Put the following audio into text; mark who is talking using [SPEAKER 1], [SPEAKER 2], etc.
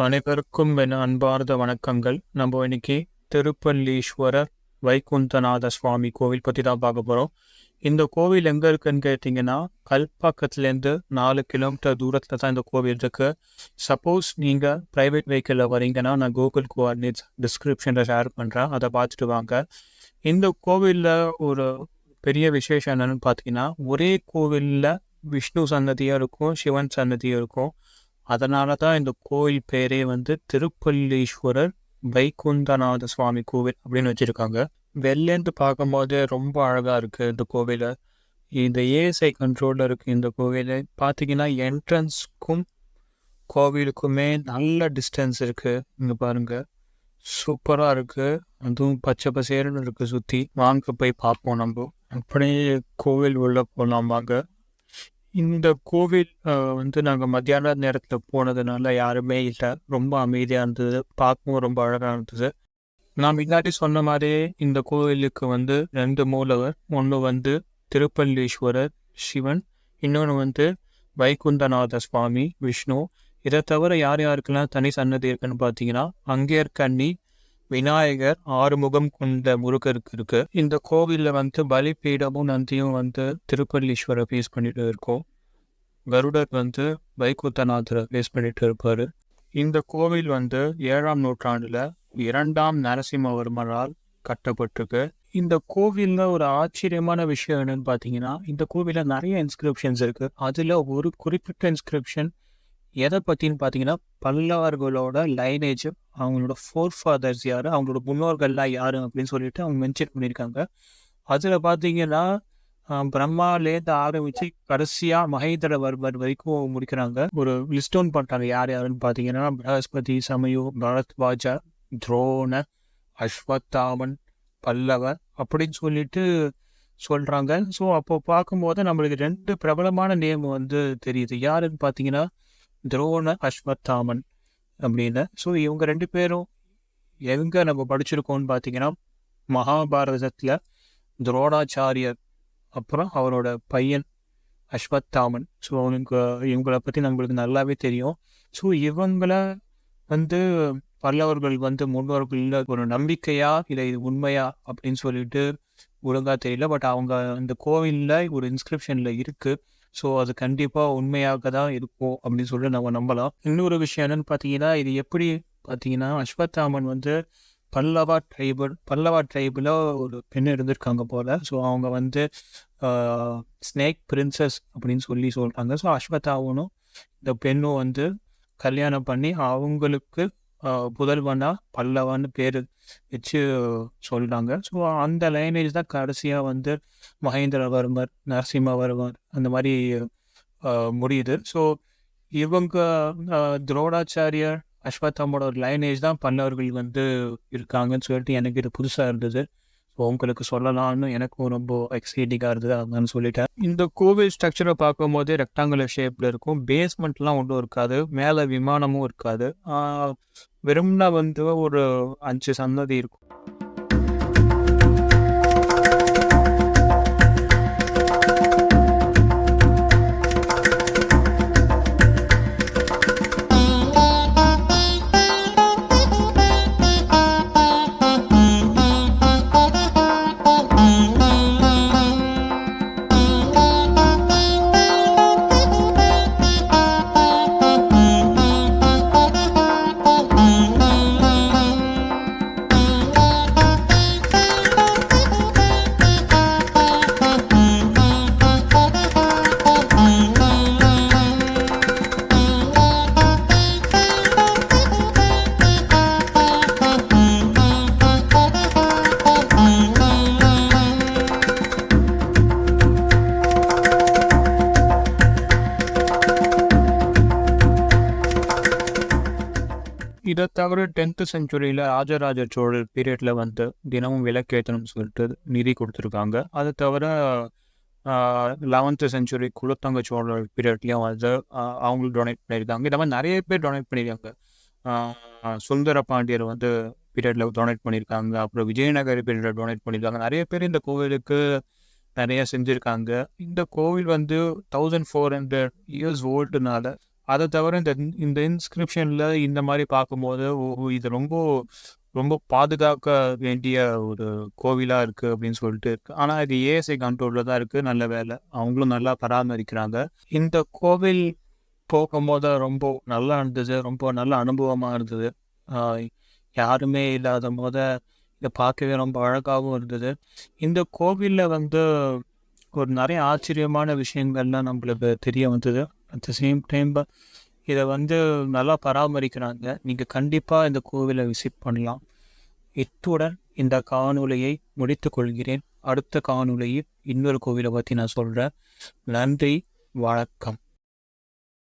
[SPEAKER 1] அனைவருக்கும் என் அன்பார்ந்த வணக்கங்கள். நம்ம இன்னைக்கு திருப்பள்ளீஸ்வரர் வைகுந்தநாத சுவாமி கோவில் பற்றி தான் பார்க்க போகிறோம். இந்த கோவில் எங்கே இருக்குன்னு கேட்டிங்கன்னா, கல்பாக்கத்துலேருந்து 4 கிலோமீட்டர் தூரத்தில் தான் இந்த கோவில் இருக்குது. சப்போஸ் நீங்கள் ப்ரைவேட் வெஹிக்கிளில் வரீங்கன்னா, நான் கூகுள் கோஆர்டினேட்ஸ் டிஸ்கிரிப்ஷனில் ஷேர் பண்ணுறேன், அதை பார்த்துட்டு வாங்க. இந்த கோவிலில் ஒரு பெரிய விசேஷம் என்னென்னு பார்த்தீங்கன்னா, ஒரே கோவிலில் விஷ்ணு சன்னதியும் இருக்கும், சிவன் சன்னதியும் இருக்கும். அதனால தான் இந்த கோவில் பேரே திருப்பள்ளீஸ்வரர் வைகுந்தநாத சுவாமி கோவில் அப்படின்னு வச்சுருக்காங்க. வெளிலேருந்து பார்க்கும்போது ரொம்ப அழகாக இருக்குது இந்த கோவில். இந்த ஏஎஸ்ஐ கண்ட்ரோலில் இருக்குது இந்த கோவில். பார்த்தீங்கன்னா என்ட்ரன்ஸ்க்கும் கோவிலுக்குமே நல்ல டிஸ்டன்ஸ் இருக்குது. இங்கே பாருங்கள், சூப்பராக இருக்குது. அதுவும் பச்சை பசேர்னு இருக்குது சுற்றி. வாங்க போய் பார்ப்போம். நம்ம அப்படியே கோவில் உள்ள போகலாம் வாங்க. இந்த கோவில் நாங்கள் மத்தியான நேரத்தில் போனதுனால யாருமே இல்லை, ரொம்ப அமைதியாக இருந்தது, பார்க்கவும் ரொம்ப அழகாக இருந்தது. நான் முன்னாடி சொன்ன மாதிரியே இந்த கோவிலுக்கு 2 மூலவர். ஒன்று திருப்பள்ளீஸ்வரர் சிவன், இன்னொன்று வைகுந்தநாத சுவாமி விஷ்ணு. இதை தவிர யார் யாருக்கெல்லாம் தனி சன்னதி இருக்குன்னு பார்த்தீங்கன்னா, அங்கேற்கண்ணி விநாயகர், 6 முகம் கொண்ட முருகருக்கு இருக்கு. இந்த கோவிலில் பலிபீடமும் நந்தியும் திருப்பள்ளீஸ்வரர் ஃபேஸ் பண்ணிட்டு இருக்கோம். கருடர் வைகுந்தநாதரை ஃபேஸ் பண்ணிட்டு இருப்பாரு. இந்த கோவில் 7ஆம் நூற்றாண்டுல 2ஆம் நரசிம்மவர்மரால் கட்டப்பட்டிருக்கு. இந்த கோவிலில் ஒரு ஆச்சரியமான விஷயம் என்னன்னு பார்த்தீங்கன்னா, இந்த கோவிலில் நிறைய இன்ஸ்கிரிப்ஷன்ஸ் இருக்கு. அதில் ஒரு குறிப்பிட்ட இன்ஸ்கிரிப்ஷன் எதை பற்றின்னு பார்த்தீங்கன்னா, பல்லவர்களோட லைனேஜ், அவங்களோட ஃபோர்ஃபாதர்ஸ் யார், அவங்களோட முன்னோர்கள்லாம் யார் அப்படின்னு சொல்லிட்டு அவங்க மென்ஷன் பண்ணியிருக்காங்க. அதில் பார்த்தீங்கன்னா பிரம்மாலேருந்து ஆரம்பித்து கடைசியாக மகேந்திரவர்மர் வரைக்கும் முடிக்கிறாங்க. ஒரு லிஸ்ட் ஒன் பண்ணுறாங்க யார் யாருன்னு பார்த்தீங்கன்னா, பிரகஸ்பதி, சமயு, பரத்வாஜ, துரோணர், அஸ்வத்தாமன், பல்லவர் அப்படின்னு சொல்லிட்டு சொல்கிறாங்க. ஸோ அப்போ பார்க்கும்போது நம்மளுக்கு 2 பிரபலமான நேம் தெரியுது. யாருன்னு பார்த்தீங்கன்னா துரோண, அஸ்வத்தாமன் அப்படின்னு. ஸோ இவங்க 2 பேரும் எங்கே நம்ம படிச்சிருக்கோம்னு பார்த்தீங்கன்னா, மகாபாரதத்தில் துரோணாச்சாரியர் அப்புறம் அவரோட பையன் அஸ்வத்தாமன். ஸோ இவங்களை பற்றி நம்மளுக்கு நல்லாவே தெரியும். ஸோ இவங்களை பல்லவர்கள் முன்னோர்கள் ஒரு நம்பிக்கையா இல்லை இது உண்மையா அப்படின்னு சொல்லிட்டு ஒழுங்காக தெரியல. பட் அவங்க அந்த கோவிலில் ஒரு இன்ஸ்கிரிப்ஷனில் இருக்குது. ஸோ அது கண்டிப்பாக உண்மையாக தான் இருக்கும் அப்படின்னு சொல்லி நம்ம நம்பலாம். இன்னொரு விஷயம் என்னன்னு பார்த்தீங்கன்னா, இது எப்படி பார்த்தீங்கன்னா, அஸ்வத்தாமன் பல்லவா ட்ரைபில் ஒரு பெண் இருந்திருக்காங்க போல். ஸோ அவங்க ஸ்னேக் பிரின்சஸ் அப்படின்னு சொல்கிறாங்க. ஸோ அஸ்வத்தாமனும் இந்த பெண்ணும் கல்யாணம் பண்ணி அவங்களுக்கு புதல்வனா பல்லவான்னு பேர் வச்சு சொல்கிறாங்க. ஸோ அந்த லைனேஜ் தான் கடைசியாக மகேந்திரவர்மர், நரசிம்மவர்மர் அந்த மாதிரி முடியுது. ஸோ இவங்க துரோணாச்சாரியர், அஸ்வத்தாமோட ஒரு லைனேஜ் தான் பல்லவர்கள் இருக்காங்கன்னு சொல்லிட்டு எனக்கு இது புதுசாக இருந்தது. ஸோ உங்களுக்கு சொல்லலாம்னு எனக்கும் ரொம்ப எக்ஸைட்டிங்காக இருந்தது, அதுன்னு சொல்லிட்டேன். இந்த கோவில் ஸ்ட்ரக்சரை பார்க்கும்போது ரெக்டாங்குலர் ஷேப்பில் இருக்கும். பேஸ்மெண்ட்லாம் ஒன்றும் இருக்காது, மேலே விமானமும் இருக்காது. வெறும்னா ஒரு 5 சன்னதி இருக்கும். இதை தவிர 10th செஞ்சுரியில் ராஜராஜ சோழர் பீரியடில் தினமும் விளக்கேற்றணும்னு சொல்லிட்டு நிதி கொடுத்துருக்காங்க. அதை தவிர 11th செஞ்சுரி குலத்தங்க சோழர் பீரியட்லேயும் அவங்களுக்கு டொனேட் பண்ணியிருக்காங்க. இந்த மாதிரி நிறைய பேர் டொனேட் பண்ணியிருக்காங்க. சுந்தர பாண்டியர் பீரியடில் டொனேட் பண்ணியிருக்காங்க. அப்புறம் விஜயநகர பீரியடில் டொனேட் பண்ணியிருக்காங்க. நிறைய பேர் இந்த கோவிலுக்கு நிறைய செஞ்சுருக்காங்க. இந்த கோவில் 1400 இயர்ஸ் ஓல்டுனால அதை தவிர இந்த இந்த இன்ஸ்கிரிப்ஷனில் இந்த மாதிரி பார்க்கும்போது இது ரொம்ப ரொம்ப பாதுகாக்க வேண்டிய ஒரு கோவிலாக இருக்குது அப்படின்னு சொல்லிட்டு இருக்கு. ஆனால் இது ஏஎஸ்ஐ கண்ட்ரோலில் தான் இருக்குது. நல்ல வேலை, அவங்களும் நல்லா பராமரிக்கிறாங்க. இந்த கோவில் போகும்போது ரொம்ப நல்லா இருந்தது, ரொம்ப நல்ல அனுபவமாக இருந்தது. யாருமே இல்லாத போத இதை பார்க்கவே ரொம்ப அழகாகவும் இருந்தது. இந்த கோவிலில் ஒரு நிறைய ஆச்சரியமான விஷயங்கள்லாம் நம்மளுக்கு தெரிய வந்தது. அட் த சேம் டைம் இதை நல்லா பராமரிக்கிறாங்க. நீங்கள் கண்டிப்பாக இந்த கோவிலை விசிட் பண்ணலாம். இத்துடன் இந்த காணொளியை முடித்து கொள்கிறேன். அடுத்த காணொளியில் இன்னொரு கோவிலை பற்றி நான் சொல்கிறேன். நன்றி, வணக்கம்.